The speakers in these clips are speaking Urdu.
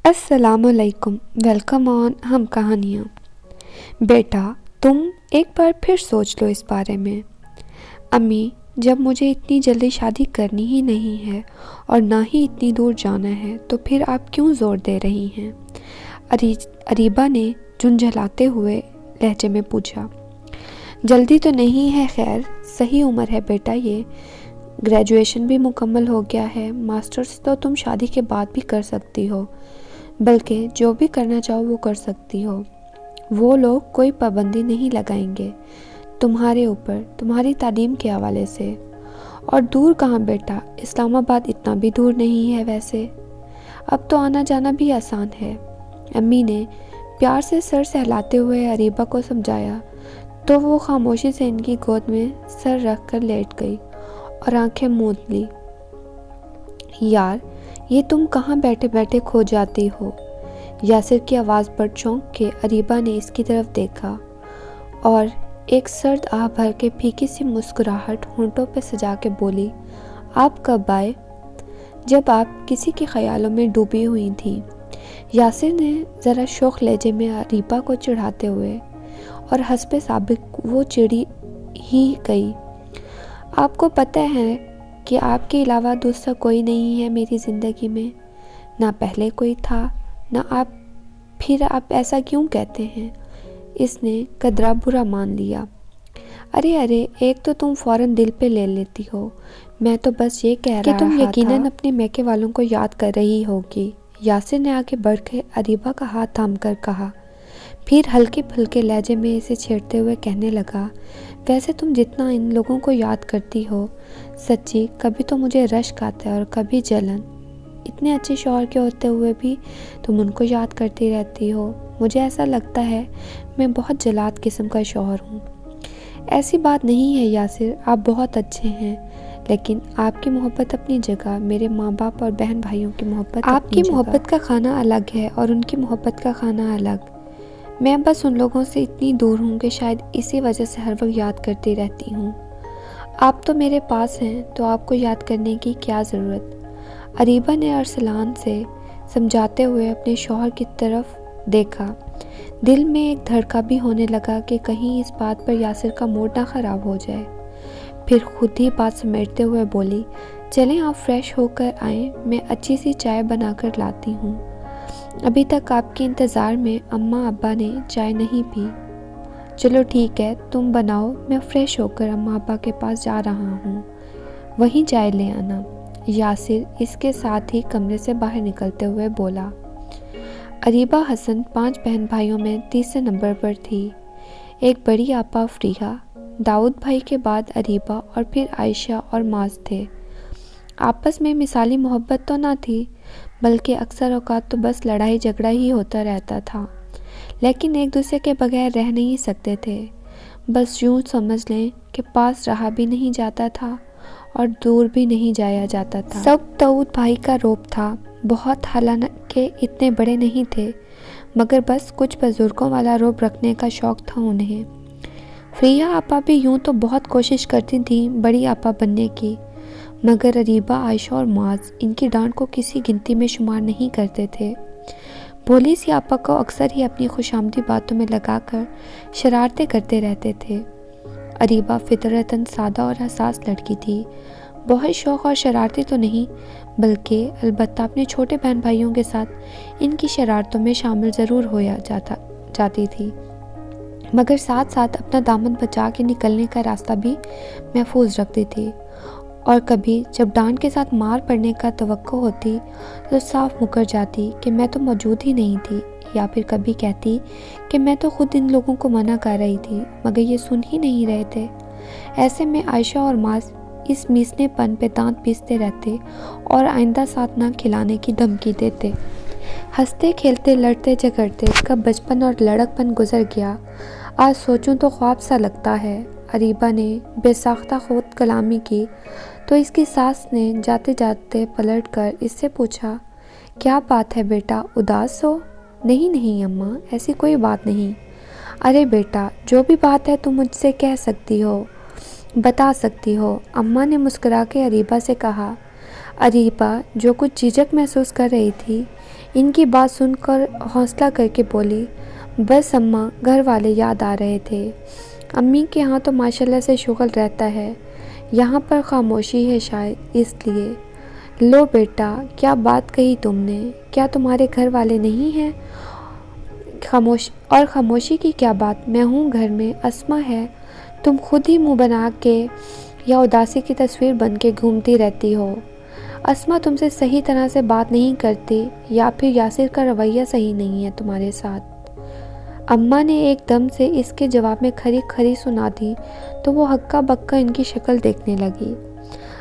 السلام علیکم، ویلکم آن ہم کہانیاں۔ بیٹا تم ایک بار پھر سوچ لو اس بارے میں۔ امی جب مجھے اتنی جلدی شادی کرنی ہی نہیں ہے اور نہ ہی اتنی دور جانا ہے تو پھر آپ کیوں زور دے رہی ہیں؟ اریبہ نے جھنجھلاتے ہوئے لہجے میں پوچھا۔ جلدی تو نہیں ہے، خیر صحیح عمر ہے بیٹا، یہ گریجویشن بھی مکمل ہو گیا ہے، ماسٹرز تو تم شادی کے بعد بھی کر سکتی ہو، بلکہ جو بھی کرنا چاہو وہ کر سکتی ہو۔ وہ لوگ کوئی پابندی نہیں لگائیں گے تمہارے اوپر، تمہاری تعلیم کے حوالے سے۔ اور دور کہاں بیٹا، اسلام آباد اتنا بھی دور نہیں ہے ویسے، اب تو آنا جانا بھی آسان ہے۔ امی نے پیار سے سر سہلاتے ہوئے اریبہ کو سمجھایا تو وہ خاموشی سے ان کی گود میں سر رکھ کر لیٹ گئی اور آنکھیں موند لی۔ یار یہ تم کہاں بیٹھے بیٹھے کھو جاتی ہو؟ یاسر کی آواز پر چونک کے اریبہ نے اس کی طرف دیکھا اور ایک سرد آہ بھر کے پھیکی سی مسکراہٹ ہونٹوں پہ سجا کے بولی، آپ کب آئے؟ جب آپ کسی کے خیالوں میں ڈوبی ہوئی تھیں، یاسر نے ذرا شوخ لہجے میں اریبہ کو چڑھاتے ہوئے، اور حسب سابق وہ چڑھی ہی گئی۔ آپ کو پتہ ہے کہ آپ کے علاوہ دوسرا کوئی نہیں ہے میری زندگی میں، نہ پہلے کوئی تھا نہ آپ، پھر آپ ایسا کیوں کہتے ہیں؟ اس نے قدرہ برا مان لیا۔ ارے ایک تو تم فوراً دل پہ لے لیتی ہو، میں تو بس یہ کہہ رہا تھا کہ تم یقیناً اپنے میکے والوں کو یاد کر رہی ہوگی۔ یاسر نے آگے بڑھ کے اریبہ کا ہاتھ تھام کر کہا، پھر ہلکے پھلکے لہجے میں اسے چھیڑتے ہوئے کہنے لگا، ویسے تم جتنا ان لوگوں کو یاد کرتی ہو، سچی کبھی تو مجھے رشک آتا ہے اور کبھی جلن۔ اتنے اچھے شوہر کے ہوتے ہوئے بھی تم ان کو یاد کرتی رہتی ہو، مجھے ایسا لگتا ہے میں بہت جلاد قسم کا شوہر ہوں۔ ایسی بات نہیں ہے یاسر، آپ بہت اچھے ہیں، لیکن آپ کی محبت اپنی جگہ، میرے ماں باپ اور بہن بھائیوں کی محبت آپ کی محبت کا کھانا الگ ہے اور ان کی محبت کا کھانا الگ۔ میں بس ان لوگوں سے اتنی دور ہوں کہ شاید اسی وجہ سے ہر وقت یاد کرتی رہتی ہوں۔ آپ تو میرے پاس ہیں تو آپ کو یاد کرنے کی کیا ضرورت؟ اریبہ نے ارسلان سے سمجھاتے ہوئے اپنے شوہر کی طرف دیکھا۔ دل میں ایک دھڑکا بھی ہونے لگا کہ کہیں اس بات پر یاسر کا موڈ نہ خراب ہو جائے۔ پھر خود ہی بات سمیٹتے ہوئے بولی، چلیں آپ فریش ہو کر آئیں، میں اچھی سی چائے بنا کر لاتی ہوں۔ ابھی تک آپ کے انتظار میں اماں ابا نے چائے نہیں پی۔ چلو ٹھیک ہے، تم بناؤ، میں فریش ہو کر اماں ابا کے پاس جا رہا ہوں، وہیں چائے لے آنا۔ یاسر اس کے ساتھ ہی کمرے سے باہر نکلتے ہوئے بولا۔ اریبہ حسن 5 بہن بھائیوں میں تیسرے نمبر پر تھی۔ ایک بڑی آپا فریحہ، داؤد بھائی کے بعد اریبہ اور پھر عائشہ اور معاذ تھے۔ آپس میں مثالی محبت تو نہ تھی، بلکہ اکثر اوقات تو بس لڑائی جھگڑا ہی ہوتا رہتا تھا، لیکن ایک دوسرے کے بغیر رہ نہیں سکتے تھے۔ بس یوں سمجھ لیں کہ پاس رہا بھی نہیں جاتا تھا اور دور بھی نہیں جایا جاتا تھا۔ سب داؤد بھائی کا روب تھا، بہت حالانکہ اتنے بڑے نہیں تھے، مگر بس کچھ بزرگوں والا روب رکھنے کا شوق تھا انہیں۔ فریحہ آپا بھی یوں تو بہت کوشش کرتی تھیں بڑی آپا بننے کی، مگر اریبہ، عائشہ اور معاذ ان کی ڈانٹ کو کسی گنتی میں شمار نہیں کرتے تھے۔ بھولی سی آپا کو اکثر ہی اپنی خوشامدی باتوں میں لگا کر شرارتیں کرتے رہتے تھے۔ اریبہ فطرتاً سادہ اور حساس لڑکی تھی، بہت شوق اور شرارتی تو نہیں، بلکہ البتہ اپنے چھوٹے بہن بھائیوں کے ساتھ ان کی شرارتوں میں شامل ضرور ہو جاتی تھی، مگر ساتھ ساتھ اپنا دامن بچا کے نکلنے کا راستہ بھی محفوظ رکھتی تھی، اور کبھی جب ڈانٹ کے ساتھ مار پڑنے کا توقع ہوتی تو صاف مکر جاتی کہ میں تو موجود ہی نہیں تھی، یا پھر کبھی کہتی کہ میں تو خود ان لوگوں کو منع کر رہی تھی مگر یہ سن ہی نہیں رہے تھے۔ ایسے میں عائشہ اور معاذ اس میسنے پن پہ دانت پیستے رہتے اور آئندہ ساتھ نہ کھلانے کی دھمکی دیتے۔ ہنستے کھیلتے لڑتے جھگڑتے کب بچپن اور لڑک پن گزر گیا، آج سوچوں تو خواب سا لگتا ہے۔ اریبہ نے بے ساختہ خود کلامی کی تو اس کی ساس نے جاتے جاتے پلٹ کر اس سے پوچھا، کیا بات ہے بیٹا، اداس ہو؟ نہیں اماں، ایسی کوئی بات نہیں۔ ارے بیٹا، جو بھی بات ہے تم مجھ سے کہہ سکتی ہو، بتا سکتی ہو، اماں نے مسکرا کے اریبہ سے کہا۔ اریبہ جو کچھ جھجک محسوس کر رہی تھی، ان کی بات سن کر حوصلہ کر کے بولی، بس اماں، گھر والے یاد آ رہے تھے۔ امی کے ہاں تو ماشاءاللہ سے شغل رہتا ہے، یہاں پر خاموشی ہے شاید اس لیے۔ لو بیٹا، کیا بات کہی تم نے؟ کیا تمہارے گھر والے نہیں ہیں؟ خاموشی کی کیا بات، میں ہوں گھر میں، اسما ہے۔ تم خود ہی منہ بنا کے یا اداسی کی تصویر بن کے گھومتی رہتی ہو۔ اسما تم سے صحیح طرح سے بات نہیں کرتی یا پھر یاسر کا رویہ صحیح نہیں ہے تمہارے ساتھ؟ اماں نے ایک دم سے اس کے جواب میں کھری کھری سنا دی تو وہ ہکا بکا ان کی شکل دیکھنے لگی۔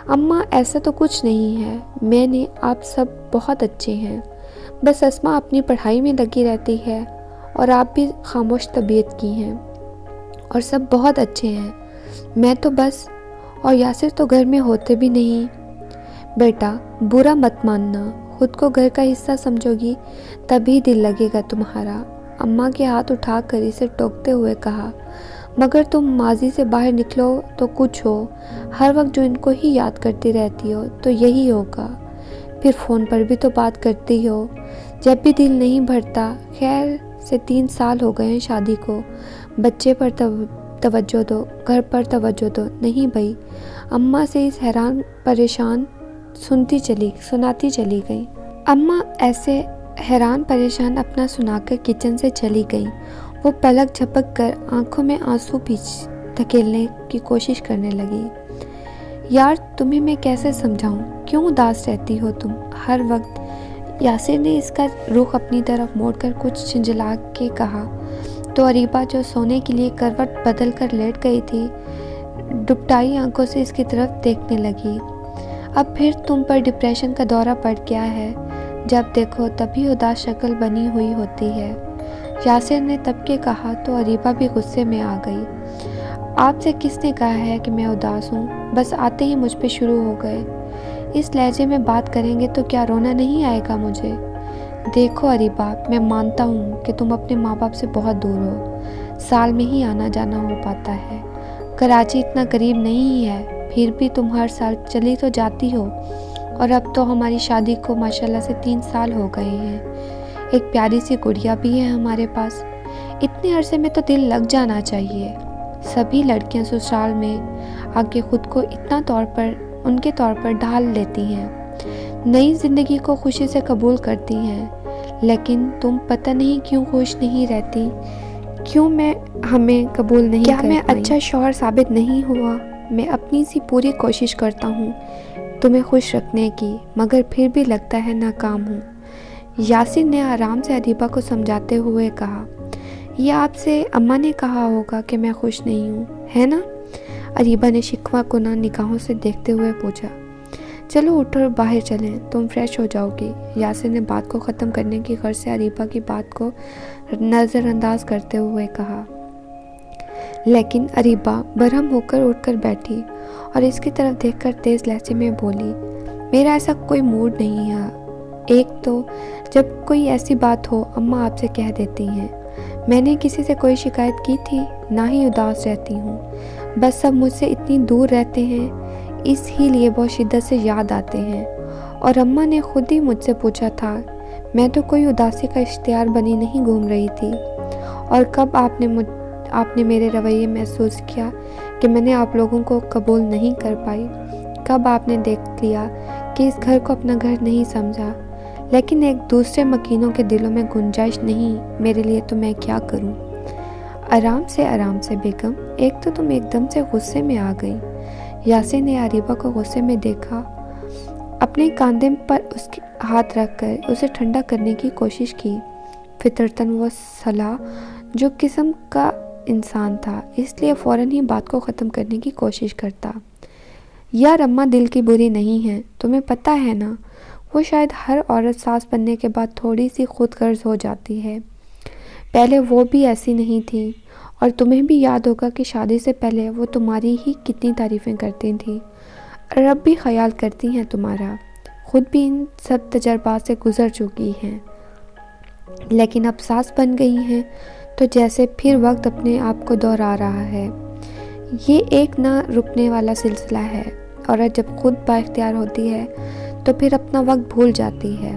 اماں ایسا تو کچھ نہیں ہے، میں نے آپ سب بہت اچھے ہیں، بس اسما اپنی پڑھائی میں لگی رہتی ہے اور آپ بھی خاموش طبیعت کی ہیں اور سب بہت اچھے ہیں، میں تو بس، اور یاسر تو گھر میں ہوتے بھی نہیں۔ بیٹا برا مت ماننا، خود کو گھر کا حصہ سمجھو گی تبھی دل لگے گا تمہارا۔ اماں کے ہاتھ اٹھا کر اسے ٹوکتے ہوئے کہا، مگر تم ماضی سے باہر نکلو تو کچھ ہو، ہر وقت جو ان کو ہی یاد کرتی رہتی ہو تو یہی ہوگا، پھر فون پر بھی تو بات کرتی ہو، جب بھی دل نہیں بھرتا۔ خیر سے 3 سال ہو گئے ہیں شادی کو، بچے پر توجہ دو، گھر پر توجہ دو۔ نہیں بھائی، اماں سے اس حیران پریشان سناتی چلی گئی۔ اماں ایسے حیران پریشان اپنا سنا کر کچن سے چلی گئیں۔ وہ پلک جھپک کر آنکھوں میں آنسو دھکیلنے کی کوشش کرنے لگی۔ یار تمہیں میں کیسے سمجھاؤں، کیوں اداس رہتی ہو تم ہر وقت؟ یاسر نے اس کا رخ اپنی طرف موڑ کر کچھ جھنجھلا کے کہا تو اریبہ جو سونے کے لیے کروٹ بدل کر لیٹ گئی تھی ڈبٹائی آنکھوں سے اس کی طرف دیکھنے لگی۔ اب پھر تم پر ڈپریشن کا دورہ پڑ گیا ہے، جب دیکھو تبھی اداس شکل بنی ہوئی ہوتی ہے۔ یاسر نے تب کے کہا تو اریبہ بھی غصے میں آ گئی۔ آپ سے کس نے کہا ہے کہ میں اداس ہوں؟ بس آتے ہی مجھ پہ شروع ہو گئے۔ اس لہجے میں بات کریں گے تو کیا رونا نہیں آئے گا مجھے؟ دیکھو اریبہ، میں مانتا ہوں کہ تم اپنے ماں باپ سے بہت دور ہو، سال میں ہی آنا جانا ہو پاتا ہے، کراچی اتنا قریب نہیں ہے، پھر بھی تم ہر سال چلی تو جاتی ہو، اور اب تو ہماری شادی کو ماشاءاللہ سے 3 سال ہو گئے ہیں، ایک پیاری سی گڑیا بھی ہے ہمارے پاس، اتنے عرصے میں تو دل لگ جانا چاہیے۔ سبھی لڑکیاں سسرال میں آگے خود کو ان کے طور پر ڈھال لیتی ہیں، نئی زندگی کو خوشی سے قبول کرتی ہیں، لیکن تم پتہ نہیں کیوں خوش نہیں رہتی، کیوں میں ہمیں قبول نہیں کیا میں اچھا شوہر ثابت نہیں ہوا؟ میں اپنی سی پوری کوشش کرتا ہوں تمہیں خوش رکھنے کی، مگر پھر بھی لگتا ہے ناکام ہوں۔ یاسر نے آرام سے اریبہ کو سمجھاتے ہوئے کہا، یہ آپ سے اماں نے کہا ہوگا کہ میں خوش نہیں ہوں، ہے نا؟ اریبہ نے شکوہ کناں نگاہوں سے دیکھتے ہوئے پوچھا۔ چلو اٹھو باہر چلیں، تم فریش ہو جاؤ گی۔ یاسر نے بات کو ختم کرنے کی غرض سے اریبہ کی بات کو نظر انداز کرتے ہوئے کہا، لیکن اریبہ برہم ہو کر اٹھ کر بیٹھی اور اس کی طرف دیکھ کر تیز لہجے میں بولی، میرا ایسا کوئی موڈ نہیں ہے، ایک تو جب کوئی ایسی بات ہو اماں آپ سے کہہ دیتی ہیں، میں نے کسی سے کوئی شکایت کی تھی؟ نہ ہی اداس رہتی ہوں، بس سب مجھ سے اتنی دور رہتے ہیں اس ہی لیے بہت شدت سے یاد آتے ہیں، اور اماں نے خود ہی مجھ سے پوچھا تھا، میں تو کوئی اداسی کا اشتہار بنی نہیں گھوم رہی تھی، اور کب آپ نے میرے رویے محسوس کیا کہ میں نے آپ لوگوں کو قبول نہیں کر پائی؟ کب آپ نے دیکھ لیا کہ اس گھر کو اپنا گھر نہیں سمجھا؟ لیکن ایک دوسرے مکینوں کے دلوں میں گنجائش نہیں میرے لیے، تو میں کیا کروں؟ آرام سے بیگم، ایک تو تم ایک دم سے غصے میں آ گئی۔ یاسر نے اریبہ کو غصے میں دیکھا، اپنے کاندھے پر اس کے ہاتھ رکھ کر اسے ٹھنڈا کرنے کی کوشش کی۔ فطرتاً وہ صلاح جو قسم کا انسان تھا، اس لیے فوراً ہی بات کو ختم کرنے کی کوشش کرتا۔ یار اماں دل کی بری نہیں ہے، تمہیں پتہ ہے نا، وہ شاید ہر عورت ساس بننے کے بعد تھوڑی سی خود غرض ہو جاتی ہے، پہلے وہ بھی ایسی نہیں تھی، اور تمہیں بھی یاد ہوگا کہ شادی سے پہلے وہ تمہاری ہی کتنی تعریفیں کرتی تھیں، اور اب بھی خیال کرتی ہیں تمہارا، خود بھی ان سب تجربات سے گزر چکی ہیں، لیکن اب ساس بن گئی ہیں تو جیسے پھر وقت اپنے آپ کو دہرا رہا ہے۔ یہ ایک نہ رکنے والا سلسلہ ہے، اور جب خود با اختیار ہوتی ہے تو پھر اپنا وقت بھول جاتی ہے،